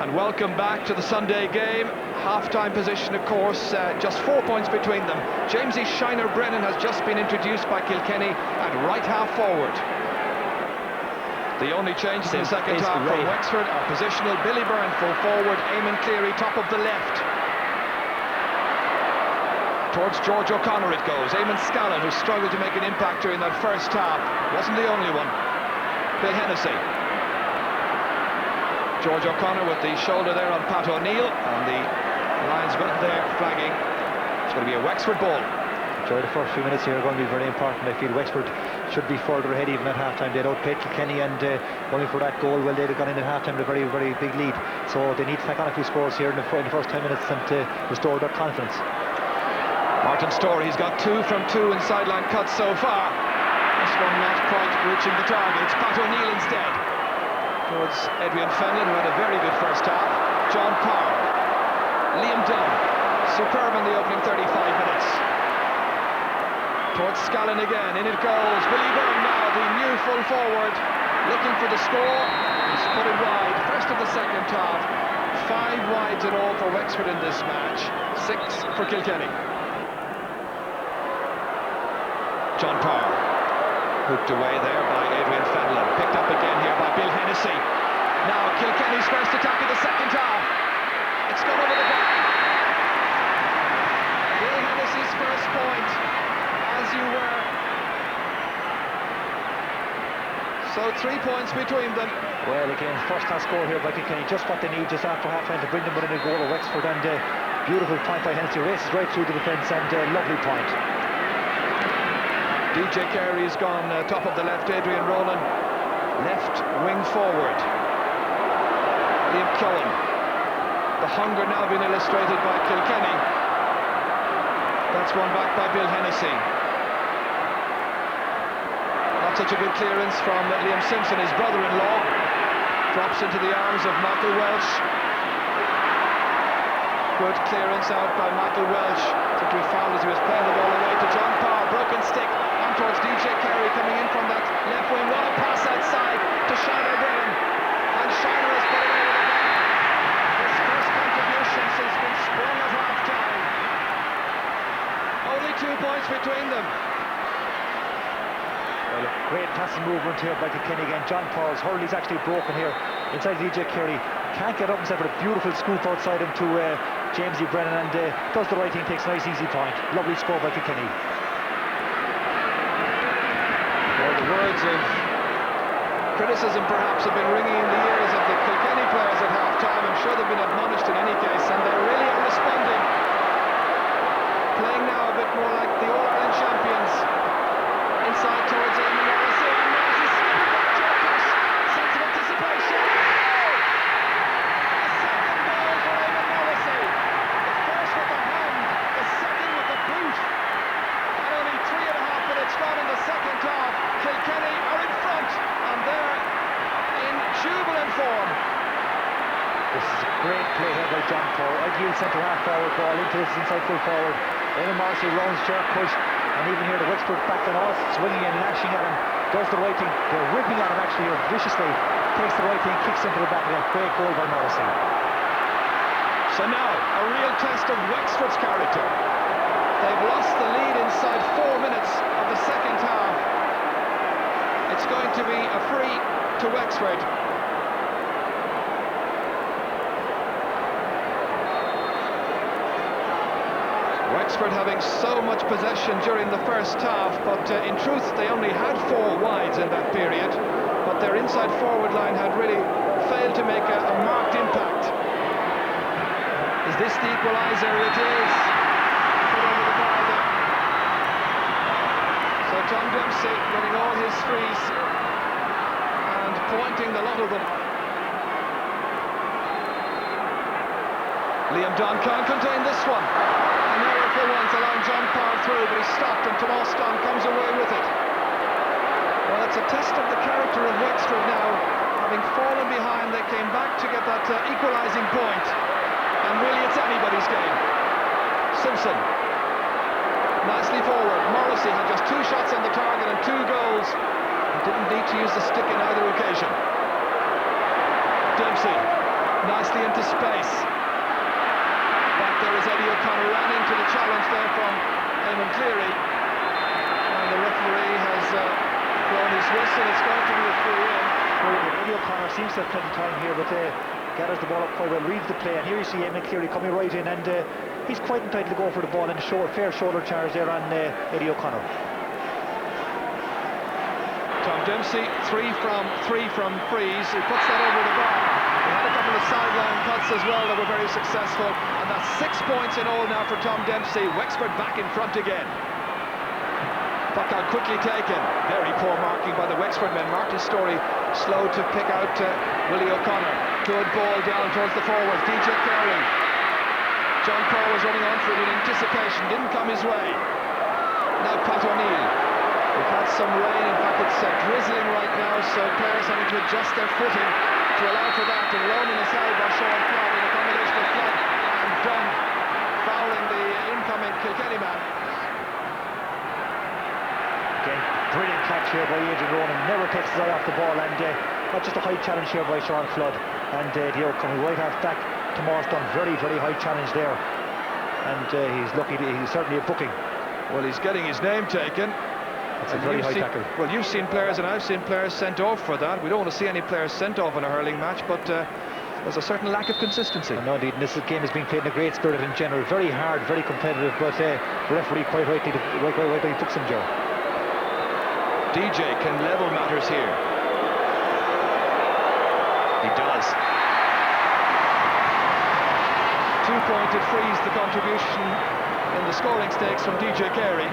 And welcome back to the Sunday game. Half-time position, of course, just 4 points between them. Jamesy Shiner-Brennan has just been introduced by Kilkenny at right half forward. The only changes in the second half from Wexford are positional. Billy Byrne full forward, Eamon Cleary top of the left. Towards George O'Connor it goes. Eamon Scallon, who struggled to make an impact during that first half, wasn't the only one. Bill Hennessy. George O'Connor with the shoulder there on Pat O'Neill, and the linesman there flagging. It's going to be a Wexford ball. Enjoy the first few minutes here are going to be very important. I feel Wexford should be further ahead even at half-time. They'd outplayed Kilkenny, and only for that goal, well, they'd have gone in at half-time with a very, very big lead. So they need to tack on a few scores here in the first 10 minutes and to restore their confidence. Martin Storey, he's got 2 from 2 in sideline cuts so far. This one not quite reaching the target. It's Pat O'Neill instead. Towards Adrian Fenlon, who had a very good first half. John Parr, Liam Dunn, superb in the opening 35 minutes. Towards Scallon again, in it goes. Billy Byrne now, the new full forward, looking for the score. He's put it wide, first of the second half. 5 wides in all for Wexford in this match, 6 for Kilkenny. John Parr, hooked away there by Adrian Fenlon, picked up again here by Bill Hennessy. Now Kilkenny's first attack in the second half. It's gone over the bar. Bill Hennessy's first point, as you were. So 3 points between them. Well, again, first class score here by Kilkenny, just what they need just after half-time to bring them within a goal of Wexford, and beautiful point by Hennessy, races right through the defence, and lovely point. DJ Carey's gone top of the left. Adrian Rowland left wing forward. Liam Cohen. The hunger now being illustrated by Kilkenny. That's one back by Bill Hennessy. Not such a good clearance from Liam Simpson, his brother-in-law. Drops into the arms of Michael Welsh. Good clearance out by Michael Welsh. I think he fouled as he was playing the ball away to John Parr. Broken stick on towards DJ Carey, coming in from that left wing. What a pass outside to Shiner-Brennan, and Shiner has put it over the bar. His first contribution since being sprung at half-time. Only 2 points between them. Well, a great passing movement here by Kilkenny again. John Paul's hurley's actually broken here inside DJ Carey. Can't get up himself with a beautiful scoop outside him to Jamesy Brennan, and does the right thing, takes a nice easy point. Lovely score by Kilkenny. Well, the words of criticism perhaps have been ringing in the ears of the Kilkenny players at half-time. I'm sure they've been admonished in any case, and they really are responding. Playing now a bit more like the All-Ireland champions. Inside towards Eamon Morrissey, and Morrissey slipping back to a push. Sense of anticipation. A second goal for Eamon Morrissey. The first with the hand, the second with the boot. And only 3.5 minutes gone in the second half. Kilkenny are in front, and they're in jubilant form. This is a great play here by John Paul. Ideal centre half forward ball into this inside full forward. Eamon Morrissey runs, jerk push, and even here the Wexford back and all swinging and lashing at him. Does the right thing. They're ripping at him actually here viciously. Takes the right thing, kicks into the back of that. Great goal by Morrissey. So now a real test of Wexford's character. They've lost the lead inside 4 minutes of the second half. It's going to be a free to Wexford. Wexford having so much possession during the first half, but in truth they only had 4 wides in that period, but their inside forward line had really failed to make a marked impact. Is this the equaliser? It is. Put over the bar there. So Tom Dempsey getting all his frees and pointing the lot of them. Liam Dunn can't contain this one. And there for once allowing John Parr through, but he's stopped, and Tomas Dunn comes away with it. Well, it's a test of the character of Wexford now. Having fallen behind, they came back to get that equalising point. And really it's anybody's game. Simpson, nicely forward. Morrissey had just 2 shots on the target and 2 goals. He didn't need to use the stick in either occasion. Dempsey, nicely into space. Back there is Eddie O'Connor, ran into the challenge there from Eamon Cleary, and the referee has blown his whistle. It's going to be a free in. Eddie O'Connor seems to have plenty of time here, but gathers the ball up quite well, reads the play, and here you see Eamon Cleary coming right in, and he's quite entitled to go for the ball, and fair shoulder charge there on Eddie O'Connor. Tom Dempsey, three from frees. He puts that over the bar. He had a couple of sideline cuts as well that were very successful, and that's 6 points in all now for Tom Dempsey. Wexford back in front again. Puck out quickly taken. Very poor marking by the Wexford men. Martin Storey slow to pick out Willie O'Connor. Good ball down towards the forwards. DJ Carey. John Paul was running on for it in anticipation. Didn't come his way. Now Pat O'Neill. We've had some rain. In fact, it's drizzling right now, so players having to adjust their footing to allow for that. And loaning is held by Sean Flood in a combination of Flood and Dunn, fouling the incoming Kilkenny man. Again, brilliant catch here by Adrian Ronan, never takes his eye off the ball, and not just a high challenge here by Sean Flood, and the coming right half back to Marston, very high challenge there, and he's lucky, he's certainly a booking. Well, he's getting his name taken. It's a very high tackle. Well, you've seen players and I've seen players sent off for that. We don't want to see any players sent off in a hurling match, but there's a certain lack of consistency. No, indeed, and this game is being played in a great spirit in general, very hard, very competitive, but the referee quite rightly books him, Joe. DJ can level matters here. He does. 2-pointed frees the contribution in the scoring stakes from DJ Carey.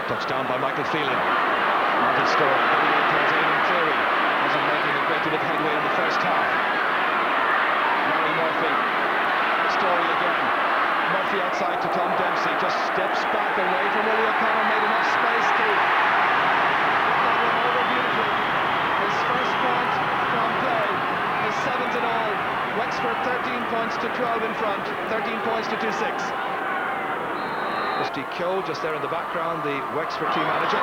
Touchdown by Michael Phelan. Martin Storey heading in towards Eamon Cleary. Wasn't making a great deal of headway in the first half. Larry Murphy. Storey again. Murphy outside to Tom Dempsey. Just steps back away from Willie O'Connor. Made enough space to put that one over beautifully. His first point from play. His 7th in all. Wexford 13 points to 12 in front. 13 points to 2-6. Rusty Kyo just there in the background, the Wexford team manager.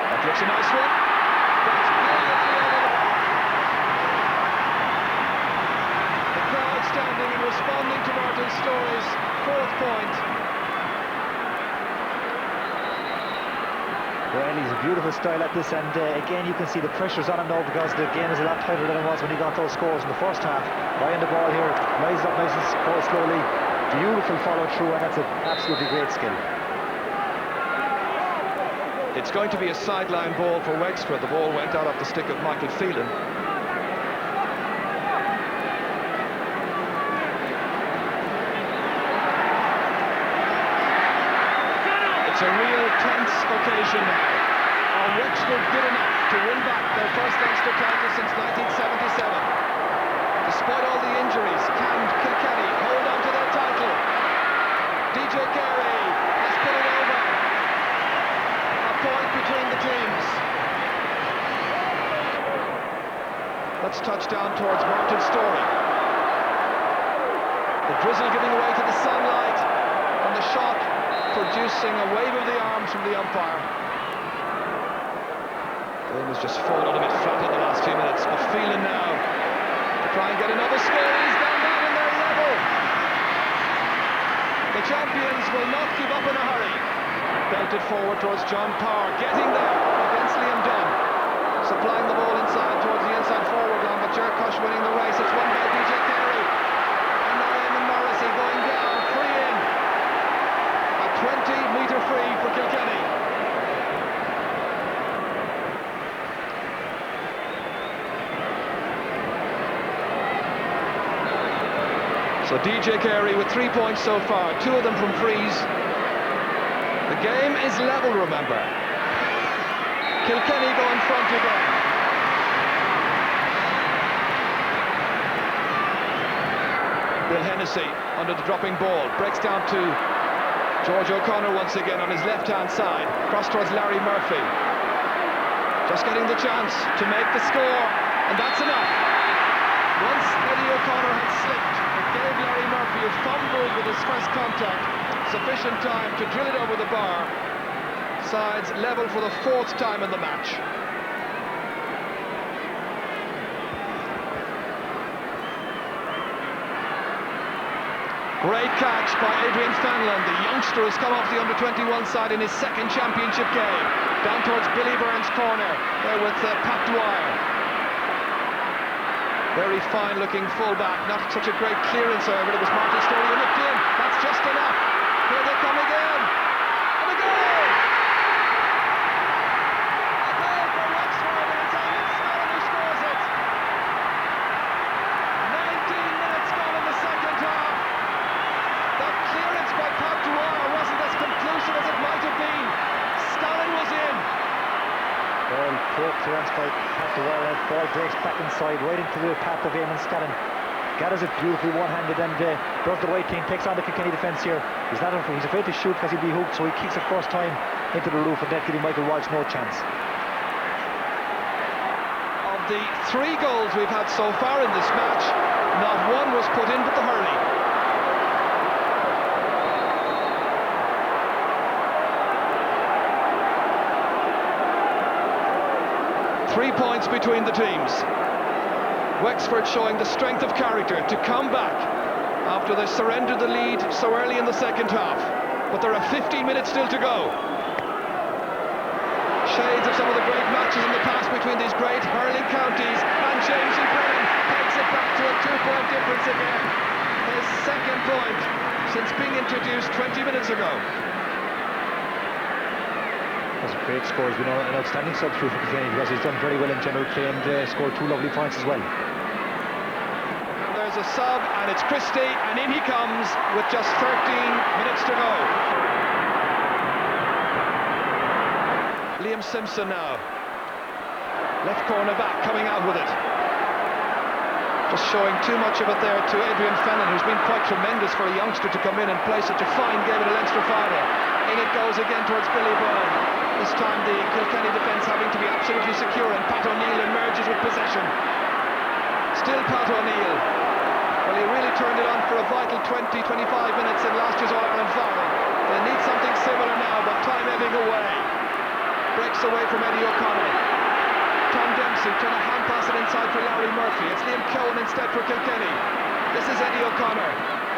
That looks a nice one. That's brilliantly over the bar. The crowd standing and responding to Martin Storey's 4th point. Well, he's a beautiful style at this, and again you can see the pressure's on him now because the game is a lot tighter than it was when he got those scores in the first half. Buying the ball here, rises up nice and slowly. Beautiful follow through, and that's an absolutely great skill. It's going to be a sideline ball for Wexford. The ball went out off the stick of Michael Phelan. It's a real tense occasion now. Are Wexford good enough to win back their first Leinster title since 1977? Despite all the injuries, can Kilkenny hold on to their title? DJ Carey has put it over. A point between the teams. Let's touch down towards Martin Storey. The drizzle giving way to the sunlight, and the shot producing a wave of the arms from the umpire. The game has just fallen a bit flat in the last few minutes. But Phelan now to try and get another score. He's done that, and they're level. The champions will not give up in a hurry. Belted forward towards John Power, getting there against Liam Dunn. Supplying the ball inside towards the inside forward line, but Jerkush winning the race. It's won by DJ Carey. And now Eamon Morrissey going down, free in. A 20-metre free for Kilkenny. So DJ Carey with 3 points so far, 2 of them from frees. The game is level, remember. Kilkenny go in front again. Bill Hennessy under the dropping ball, breaks down to George O'Connor once again on his left-hand side, cross towards Larry Murphy. Just getting the chance to make the score, and that's enough. Once Eddie O'Connor had slipped, it gave Larry Murphy, who fumbled with his first contact, sufficient time to drill it over the bar. Sides level for the 4th time in the match. Great catch by Adrian Fenlon. The youngster has come off the under-21 side in his second championship game. Down towards Billy Byrne's corner, there with Pat Dwyer. Very fine-looking fullback. Not such a great clearance, however. It was Martin Storey who looked in. That's just enough. Here they come again. And a goal! A goal for Wexford, and it's Alan Scullen who scores it. 19 minutes gone in the second half. That clearance by Pat Dwyer wasn't as conclusive as it might have been. Scullen was in. Well, poor clearance by Pat Dwyer. Ball breaks back inside, right into the path of Eamon Scullen. Gathers it beautifully one-handed and does the right thing. Takes on the Kilkenny defence here. He's afraid to shoot because he'll be hooked, so he kicks it first time into the roof, and that giving Michael Walsh no chance. Of the 3 goals we've had so far in this match, not one was put in but the hurling. Three points between the teams. Wexford showing the strength of character to come back after they surrendered the lead so early in the second half. But there are 15 minutes still to go. Shades of some of the great matches in the past between these great hurling counties, and James E. Brennan takes it back to a 2-point difference again. His second point since being introduced 20 minutes ago. That's a great score. He's been an outstanding substitute for Kilkenny because he's done very well in general play and scored 2 lovely points as well. And there's a sub, and it's Christie, and in he comes with just 13 minutes to go. Liam Simpson now. Left corner back, coming out with it. Just showing too much of it there to Adrian Fenlon, who's been quite tremendous for a youngster to come in and play such a fine game in a Leinster final. In it goes again towards Billy Byrne. This time the Kilkenny defence having to be absolutely secure, and Pat O'Neill emerges with possession. Still Pat O'Neill. Well, he really turned it on for a vital 20-25 minutes in last year's All-Ireland final. They need something similar now, but time ebbing away. Breaks away from Eddie O'Connor. Tom Dempsey trying to hand pass it inside for Larry Murphy. It's Liam Cohen instead for Kilkenny. This is Eddie O'Connor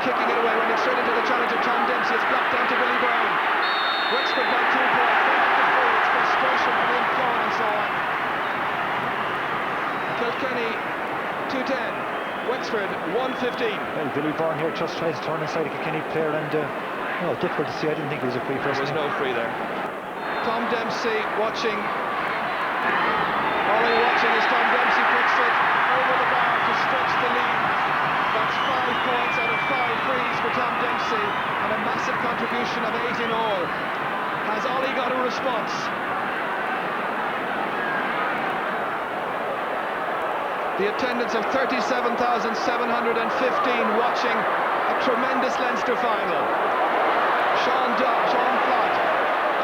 kicking it away, running straight into the challenge of Tom Dempsey. It's blocked down to Billy Byrne. Wexford by 2 points. They have to free. It's frustration for Liam Cohen and so on. Kilkenny 2-10. Wexford 1-15. Well, Billy Byrne here just tries to turn inside a Kilkenny player, and difficult to see. I didn't think it was a free first. There was no free there. Tom Dempsey watching. All watching as Tom Dempsey puts it over the bar to stretch the lead. That's 5 points out of 5 frees for Tom Dempsey, and a massive contribution of 8 in all. Has Ollie got a response? The attendance of 37,715 watching a tremendous Leinster final. Sean Flood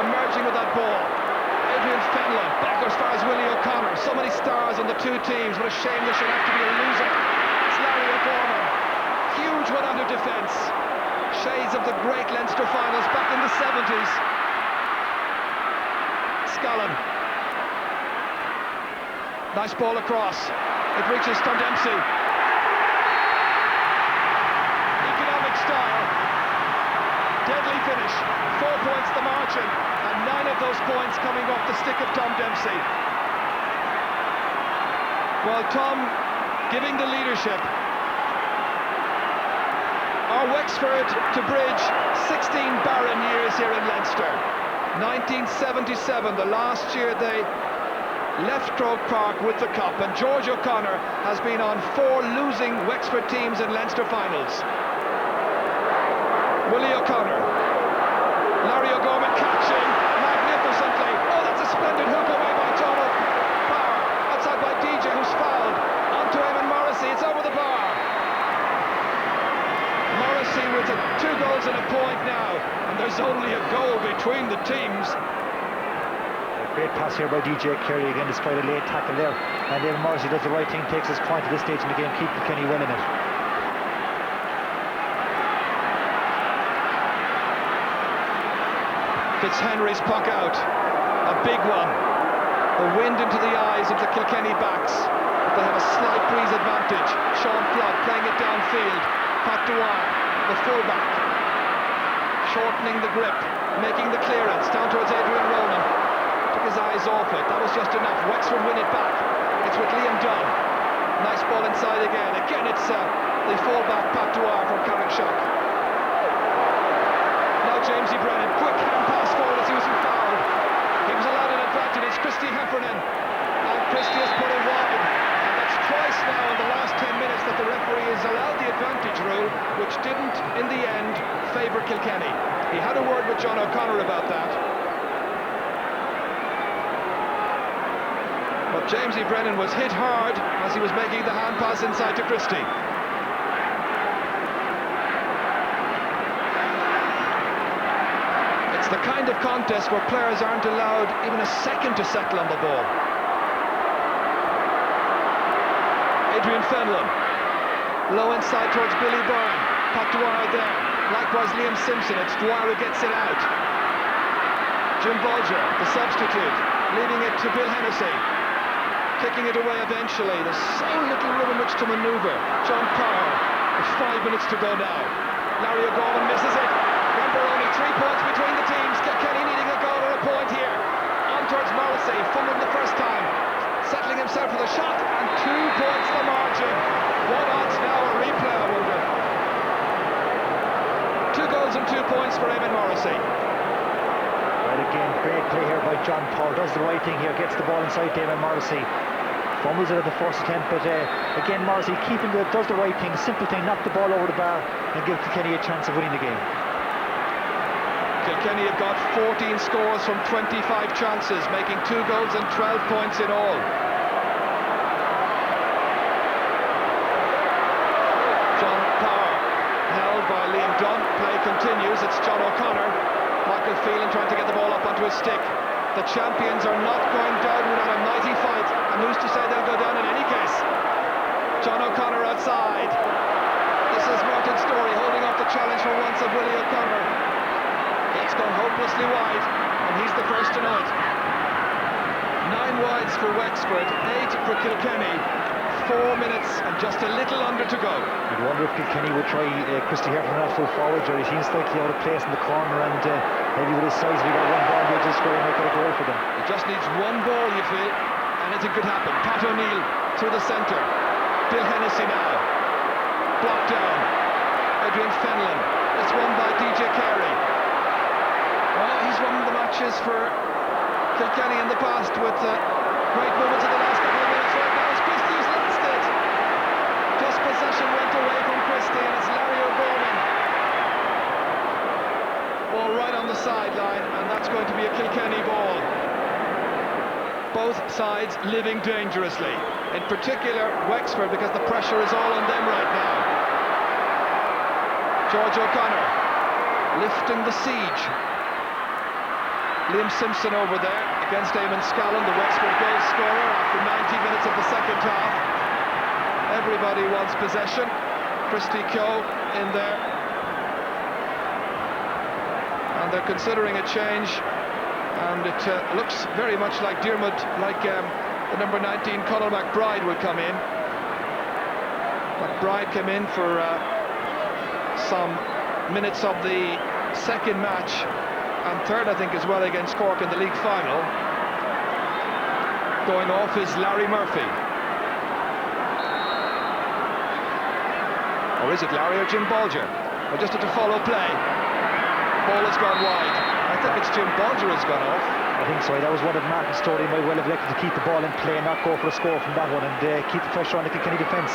emerging with that ball. Adrian Fenlon, back as far as Willie O'Connor. So many stars on the 2 teams. What a shame this should have to be a loser. It's Larry O'Gorman. Huge one under defence. Shades of the great Leinster finals back in the 70s. Scullen. Nice ball across. It reaches Tom Dempsey. Economic style. Deadly finish. 4 points the margin, and 9 of those points coming off the stick of Tom Dempsey. Well, Tom giving the leadership. Are Wexford to bridge 16 barren years here in Leinster? 1977, the last year they left Croke Park with the cup, and George O'Connor has been on 4 losing Wexford teams in Leinster finals. Willie O'Connor. Larry O'Gorman catching magnificently. Oh, that's a splendid hook away by Donald Power. Outside by DJ, who's fouled. Onto Eamon Morrissey. It's over the bar. Morrissey with 2 goals and a point now, and there's only a goal between the teams. A great pass here by DJ Kerry again, despite a late tackle there. And Eamon Morrissey does the right thing, takes his point at this stage in the game, keep Kilkenny well in it. Fitzhenry's puck out, a big one. The wind into the eyes of the Kilkenny backs. They have a slight breeze advantage. Sean Flood playing it downfield. Pat Dwyer the fullback, shortening the grip, making the clearance down towards Adrian Ronan. Took his eyes off it. That was just enough. Wexford win it back. It's with Liam Dunn. Nice ball inside again. Again, it's the fullback back to R from Carrickshock. Now Jamesy Brennan, quick hand pass forward as he was fouled. He was allowed an advantage. It's Christy Heffernan, and Christy has put it wide. And that's twice now in the last 10 minutes that the referee has allowed the advantage rule, which didn't, in the end, favour Kilkenny. He had a word with John O'Connor about that. But Jamesy Brennan was hit hard as he was making the hand pass inside to Christie. It's the kind of contest where players aren't allowed even a second to settle on the ball. Adrian Fenlon, low inside towards Billy Byrne. Pat Dwyer there. Likewise Liam Simpson. It's Dwyer who gets it out. Jim Bolger, the substitute, leaving it to Bill Hennessy. Kicking it away eventually. There's so little room in which to manoeuvre. John Power, with 5 minutes to go now. Larry O'Gorman misses it. Remember, only 3 points between the teams. Kilkenny needing a goal or a point here. On towards Morrissey, fumbled the first time. Settling himself for the shot, and 2 points the margin. What odds now, a replay, I wonder. 2 goals and 2 points for Eamon Morrissey. Well, again, great play here by John Paul. Does the right thing here, gets the ball inside Eamon Morrissey. Fumbles it at the first attempt, but again, Morrissey does the right thing, simple thing, knock the ball over the bar and give Kilkenny a chance of winning the game. Kilkenny have got 14 scores from 25 chances, making 2 goals and 12 points in all. John Power held by Liam Dunn. Play continues. It's John O'Connor. Michael Phelan trying to get the ball up onto his stick. The champions are not going down without a mighty fight, and who's to say they'll go down in any case? John O'Connor outside. This is Martin Storey holding off the challenge for once of Willie O'Connor. It's gone hopelessly wide, and he's the first tonight. 9 wides for Wexford, 8 for Kilkenny. 4 minutes and just a little under to go. I'd wonder if Kilkenny would try Christy Heffernan at full forward. He seems slightly out of place in the corner, and maybe with his size, we got one ball here just square and make it a goal for them. It just needs one ball, you feel, anything could happen. Pat O'Neill through the centre. Bill Hennessy now. Blocked down. Adrian Fenlon. It's won by DJ Carey. Well, he's won the matches for Kilkenny in the past with great moments in the last couple of minutes. Right now it's Christie who's lost it. Just possession went away from Christie, and it's Larry O'Gorman. Ball right on the sideline, and that's going to be a Kilkenny ball. Both sides living dangerously. In particular, Wexford, because the pressure is all on them right now. George O'Connor lifting the siege. Liam Simpson over there against Eamon Scallon, the Wexford goal scorer after 90 minutes of the second half. Everybody wants possession. Christy Keogh in there. And they're considering a change, and it looks very much like Diarmuid, like the number 19 Conor McBride will come in. McBride came in for some minutes of the second match, and third I think as well against Cork in the league final. Going off is Larry Murphy. Or is it Larry or Jim Bolger? Or just to follow play. Ball has gone wide. I think it's Jim Bolger has gone off. I think so. That was one of Martin Storey might well have elected to keep the ball in play and not go for a score from that one, and keep the pressure on the Kilkenny defence.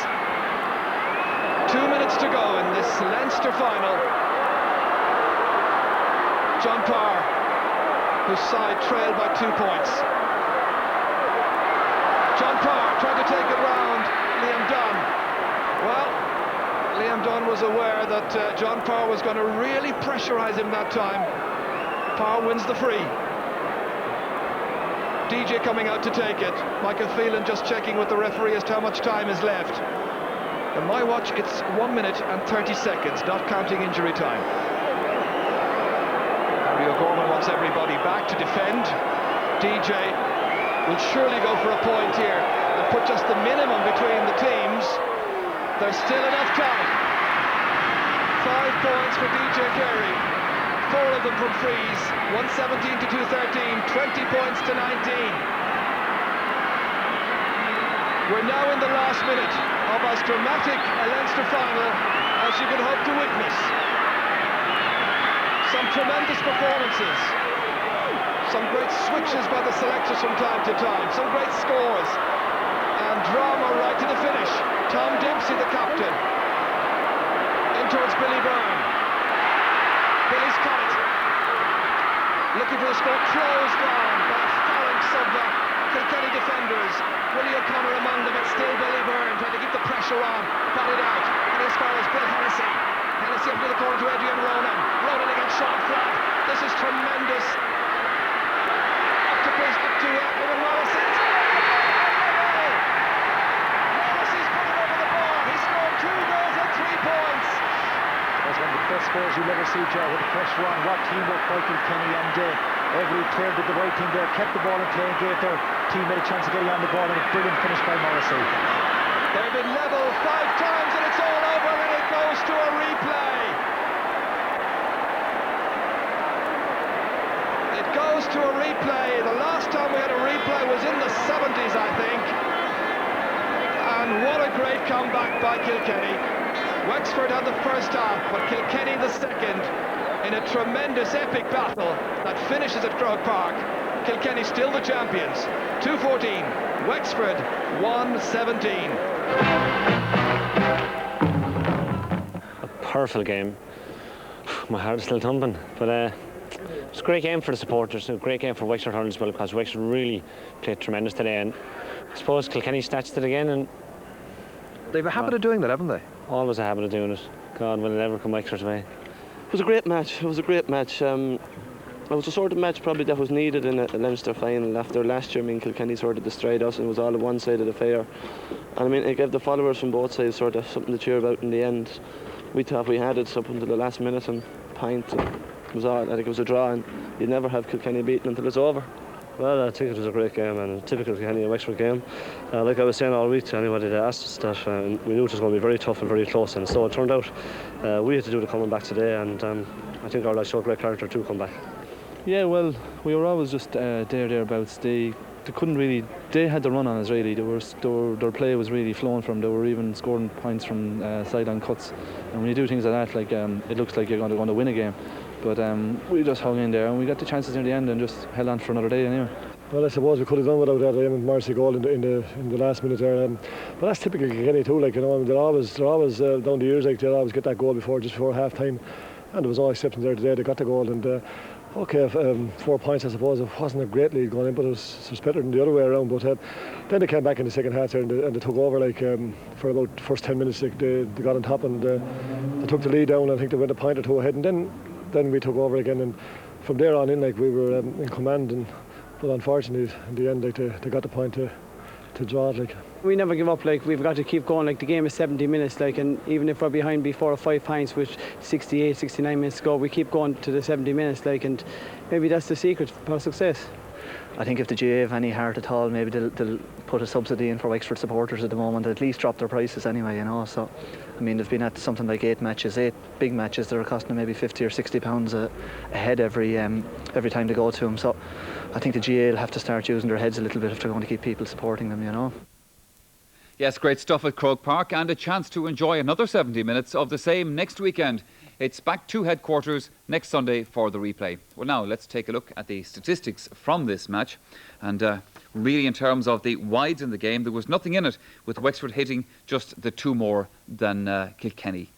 2 minutes to go in this Leinster final. John Parr, whose side trailed by 2 points. John Parr trying to take it round Liam Dunn. Well, Liam Dunn was aware that John Parr was going to really pressurise him that time. Parr wins the free. DJ coming out to take it. Michael Phelan just checking with the referee as to how much time is left. On my watch, it's 1 minute and 30 seconds, not counting injury time. Harry O'Gorman wants everybody back to defend. DJ will surely go for a point here and put just the minimum between the teams. There's still enough time. 5 points for DJ Carey, 4 of them from frees, 117 to 213, 20 points to 19. We're now in the last minute of as dramatic a Leinster final as you could hope to witness. Some tremendous performances, some great switches by the selectors from time to time, some great scores, and drama right to the finish. Tom Dempsey, the captain, in towards Billy Byrne. Billy's got it. Looking for the score, closed down by a phalanx of the Kilkenny defenders. Willie O'Connor among them, it's still Billy Byrne trying to keep the pressure on. Got it out, and as far as Bill Hennessy. Hennessy up to the corner to Adrian Ronan. Ronan against Sean Flack. This is tremendous. Up to Evan Wallace. Wallace is put it over the bar. He scored 2 goals and 3 points. That's one of the best scores you'll ever see, Joe, with the pressure on. What teamwork by Kilkenny, and every player did the right thing there, kept the ball in play and gave their teammate a chance of getting on the ball, and a brilliant finish by Morrissey. They've been level 5 times and it's all over, and it goes to a replay. It goes to a replay. The last time we had a replay was in the 70s, I think. And what a great comeback by Kilkenny. Wexford had the first half, but Kilkenny the second, in a tremendous epic battle that finishes at Croke Park. Kilkenny still the champions. 2-14. Wexford 1-17. A powerful game. My heart is still thumping, but it's a great game for the supporters, a great game for Wexford Hurling as well, because Wexford really played tremendous today, and I suppose Kilkenny snatched it again, and They've a habit of doing that, haven't they? always a habit of doing it. God, will it ever come Wexford's way? It was a great match. It was a great match. It was the sort of match probably that was needed in a Leinster final. After last year, I mean, Kilkenny sort of destroyed us and it was all a one-sided affair. And I mean, it gave the followers from both sides sort of something to cheer about in the end. We thought we had it up until the last minute and pint. And it was all. I think it was a draw, and you'd never have Kilkenny beaten until it's over. Well, I think it was a great game, and a typical Kilkenny and Wexford game. Like I was saying all week to anybody that asked us that, we knew it was going to be very tough and very close, and so it turned out. We had to do the coming back today, and I think our lads showed great character to come back. Yeah, well, we were always just thereabouts. They couldn't really. They had the run on us really. Their play was really flowing from. They were even scoring points from sideline cuts. And when you do things like that, like it looks like you're going to win a game. But we just hung in there and we got the chances near the end and just held on for another day anyway. Well, I suppose we could have done without that Morrissey goal in the last minute there. But that's typical Kilkenny too. Like, you know, they're always down the years, like they'll always get that goal just before half time. And there was no exception there today. They got the goal, and 4 points, I suppose. It wasn't a great lead going in, but it was better than the other way around. But then they came back in the second half there, and they took over. Like for about the first 10 minutes, they got on top, and they took the lead down. I think they went a point or two ahead, and then we took over again. And from there on in, like, we were in command. But unfortunately, in the end, like, they got the point to draw it. Like, we never give up. Like, we've got to keep going. Like, the game is 70 minutes. Like, and even if we're behind by 4 or 5 points with 68, 69 minutes to go, we keep going to the 70 minutes. Like, and maybe that's the secret for success. I think if the GA have any heart at all, maybe they'll put a subsidy in for Wexford supporters at the moment, at least drop their prices anyway, you know. So, I mean, they've been at something like 8 big matches that are costing them maybe 50 or 60 pounds a head every time they go to them. So, I think the GA will have to start using their heads a little bit if they're going to keep people supporting them, you know. Yes, great stuff at Croke Park, and a chance to enjoy another 70 minutes of the same next weekend. It's back to headquarters next Sunday for the replay. Well, now let's take a look at the statistics from this match. And really, in terms of the wides in the game, there was nothing in it, with Wexford hitting just the 2 more than Kilkenny.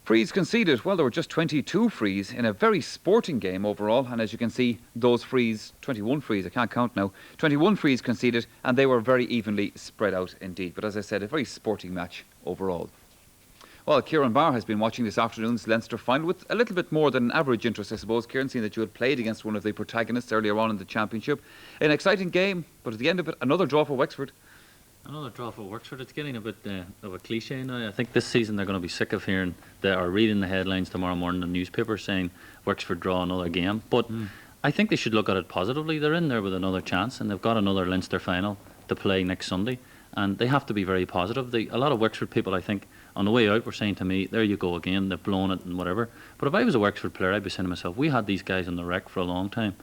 Frees conceded, well, there were just 22 frees in a very sporting game overall, and as you can see, those frees, 21 frees, I can't count now, 21 frees conceded, and they were very evenly spread out indeed. But as I said, a very sporting match overall. Well, Kieran Barr has been watching this afternoon's Leinster final with a little bit more than average interest, I suppose. Kieran, seeing that you had played against one of the protagonists earlier on in the championship. An exciting game, but at the end of it, another draw for Wexford. Another draw for Wexford. It's getting a bit of a cliche now. I think this season they're going to be sick of hearing or reading the headlines tomorrow morning in the newspaper saying Wexford draw another game. But I think they should look at it positively. They're in there with another chance, and they've got another Leinster final to play next Sunday, and they have to be very positive. A lot of Wexford people, I think, on the way out were saying to me, there you go again, they've blown it and whatever. But if I was a Wexford player, I'd be saying to myself, we had these guys on the wreck for a long time,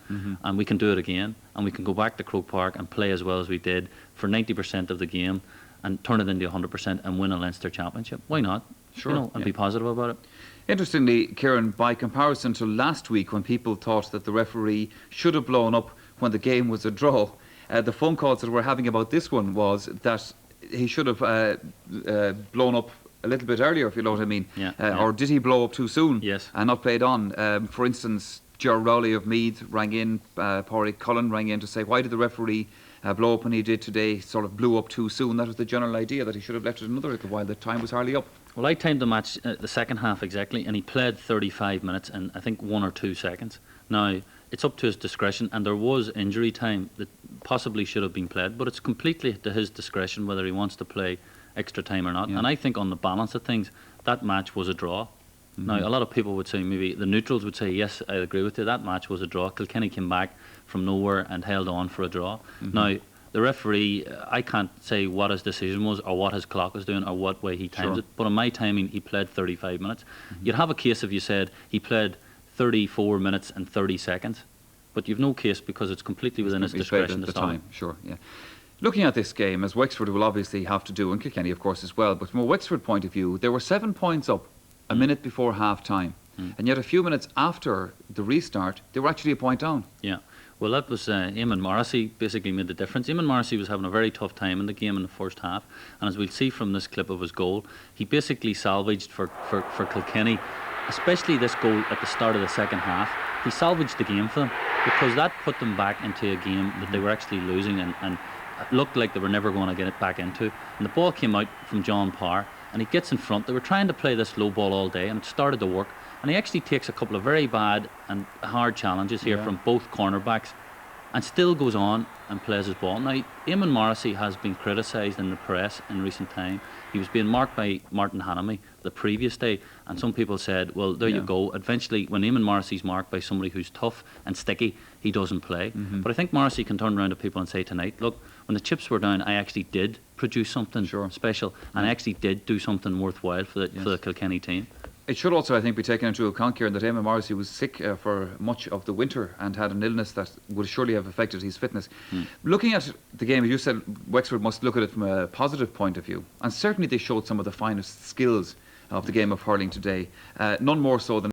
and we can do it again, and we can go back to Croke Park and play as well as we did for 90% of the game and turn it into 100% and win a Leinster championship. Why not? Sure, You know, and be positive about it. Interestingly, Kieran, by comparison to last week when people thought that the referee should have blown up when the game was a draw, the phone calls that we're having about this one was that he should have blown up a little bit earlier, if you know what I mean. Or did he blow up too soon and not played on? For instance, Gerard Rowley of Meath rang in, Pádraig Cullen rang in to say, why did the referee blow up when he did today, sort of blew up too soon? That was the general idea, that he should have left it another little while. The time was hardly up. Well, I timed the match the second half exactly, and he played 35 minutes and I think 1 or 2 seconds. Now, it's up to his discretion, and there was injury time that possibly should have been played, but it's completely to his discretion whether he wants to play extra time or not. And I think on the balance of things, that match was a draw. Now, a lot of people would say, maybe the neutrals would say, yes, I agree with you, that match was a draw. Kilkenny came back from nowhere and held on for a draw. Now, the referee, I can't say what his decision was or what his clock was doing or what way he timed it, but on my timing, he played 35 minutes. You'd have a case if you said he played 34 minutes and 30 seconds, but you've no case because it's completely within his discretion to stop. Looking at this game, as Wexford will obviously have to do, and Kilkenny of course as well, but from a Wexford point of view, there were 7 points up a minute before half time, and yet a few minutes after the restart, they were actually a point down. Yeah. Well, that was Eamon Morrissey basically made the difference. Eamon Morrissey was having a very tough time in the game in the first half, and as we'll see from this clip of his goal, he basically salvaged for Kilkenny, especially this goal at the start of the second half. He salvaged the game for them because that put them back into a game that they were actually losing and looked like they were never going to get it back into. And the ball came out from John Parr, and he gets in front. They were trying to play this low ball all day, and it started to work. And he actually takes a couple of very bad and hard challenges here from both cornerbacks and still goes on and plays his ball. Now, Eamon Morrissey has been criticised in the press in recent time. He was being marked by Martin Hannamy the previous day, and some people said, well, there you go. Eventually, when Eamon Morrissey's marked by somebody who's tough and sticky, he doesn't play. But I think Morrissey can turn around to people and say tonight, look, when the chips were down, I actually did produce something special, and I actually did do something worthwhile for the Kilkenny team. It should also, I think, be taken into account, Kieran, that Eamon Morrissey was sick for much of the winter and had an illness that would surely have affected his fitness. Looking at the game, as you said, Wexford must look at it from a positive point of view, and certainly they showed some of the finest skills of the game of hurling today. None more so than